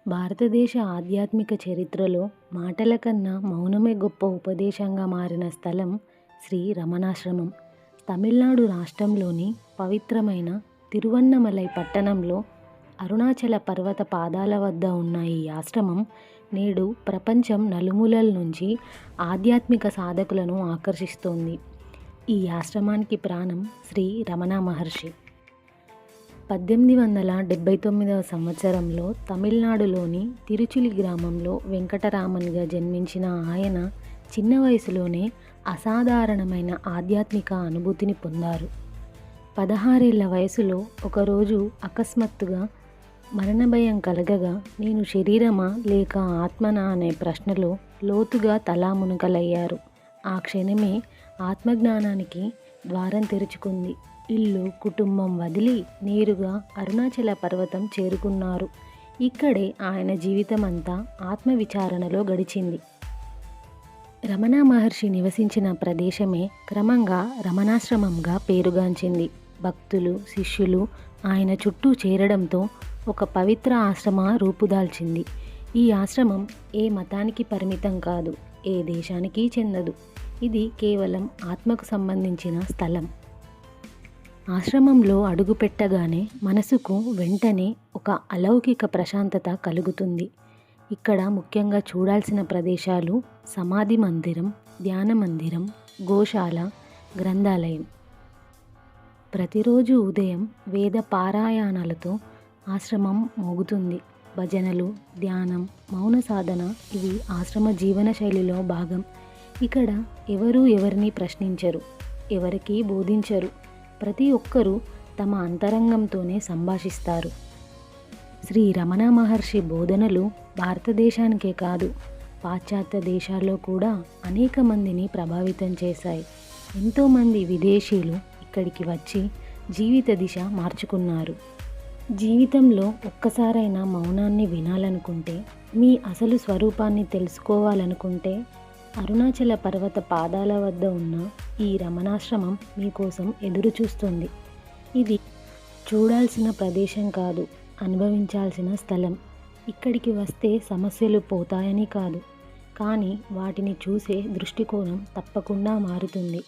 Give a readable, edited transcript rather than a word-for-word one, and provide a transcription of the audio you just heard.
భారతదేశ ఆధ్యాత్మిక చరిత్రలో మాటల కన్నా మౌనమే గొప్ప ఉపదేశంగా మారిన స్థలం శ్రీ రమణాశ్రమం. తమిళనాడు రాష్ట్రంలోని పవిత్రమైన తిరువన్నమలై పట్టణంలో అరుణాచల పర్వత పాదాల వద్ద ఉన్న ఈ ఆశ్రమం నేడు ప్రపంచం నలుమూలల నుంచి ఆధ్యాత్మిక సాధకులను ఆకర్షిస్తోంది. ఈ ఆశ్రమానికి ప్రాణం శ్రీ రమణ మహర్షి. 1879వ సంవత్సరంలో తమిళనాడులోని తిరుచులి గ్రామంలో వెంకటరామన్గా జన్మించిన ఆయన చిన్న వయసులోనే అసాధారణమైన ఆధ్యాత్మిక అనుభూతిని పొందారు. 16 ఏళ్ల వయసులో ఒకరోజు అకస్మాత్తుగా మరణభయం కలగగా నేను శరీరమా లేక ఆత్మనా అనే ప్రశ్నలో లోతుగా తలామునకలయ్యారు. ఆ క్షణమే ఆత్మజ్ఞానానికి ద్వారం తెరుచుకుంది. ఇల్లు కుటుంబం వదిలి నేరుగా అరుణాచల పర్వతం చేరుకున్నారు. ఇక్కడే ఆయన జీవితం అంతా ఆత్మవిచారణలో గడిచింది. రమణ మహర్షి నివసించిన ప్రదేశమే క్రమంగా రమణాశ్రమంగా పేరుగాంచింది. భక్తులు శిష్యులు ఆయన చుట్టూ చేరడంతో ఒక పవిత్ర ఆశ్రమ రూపుదాల్చింది. ఈ ఆశ్రమం ఏ మతానికి పరిమితం కాదు, ఏ దేశానికి చెందదు. ఇది కేవలం ఆత్మకు సంబంధించిన స్థలం. ఆశ్రమంలో అడుగుపెట్టగానే మనసుకు వెంటనే ఒక అలౌకిక ప్రశాంతత కలుగుతుంది. ఇక్కడ ముఖ్యంగా చూడాల్సిన ప్రదేశాలు సమాధి మందిరం, ధ్యాన మందిరం, గోశాల, గ్రంథాలయం. ప్రతిరోజు ఉదయం వేద పారాయణాలతో ఆశ్రమం మోగుతుంది. భజనలు, ధ్యానం, మౌన సాధన ఇవి ఆశ్రమ జీవన శైలిలో భాగం. ఇక్కడ ఎవరూ ఎవరిని ప్రశ్నించరు, ఎవరికీ బోధించరు. ప్రతి ఒక్కరూ తమ అంతరంగంతోనే సంభాషిస్తారు. శ్రీ రమణ మహర్షి బోధనలు భారతదేశానికే కాదు, పాశ్చాత్య దేశాల్లో కూడా అనేక మందిని ప్రభావితం చేశాయి. ఎంతోమంది విదేశీయులు ఇక్కడికి వచ్చి జీవిత దిశ మార్చుకున్నారు. జీవితంలో ఒక్కసారైనా మౌనాన్ని వినాలనుకుంటే, మీ అసలు స్వరూపాన్ని తెలుసుకోవాలనుకుంటే అరుణాచల పర్వత పాదాల వద్ద ఉన్న ఈ రమణాశ్రమం మీకోసం ఎదురు చూస్తుంది. ఇది చూడాల్సిన ప్రదేశం కాదు, అనుభవించాల్సిన స్థలం. ఇక్కడికి వస్తే సమస్యలు పోతాయని కాదు, కానీ వాటిని చూసే దృష్టికోణం తప్పకుండా మారుతుంది.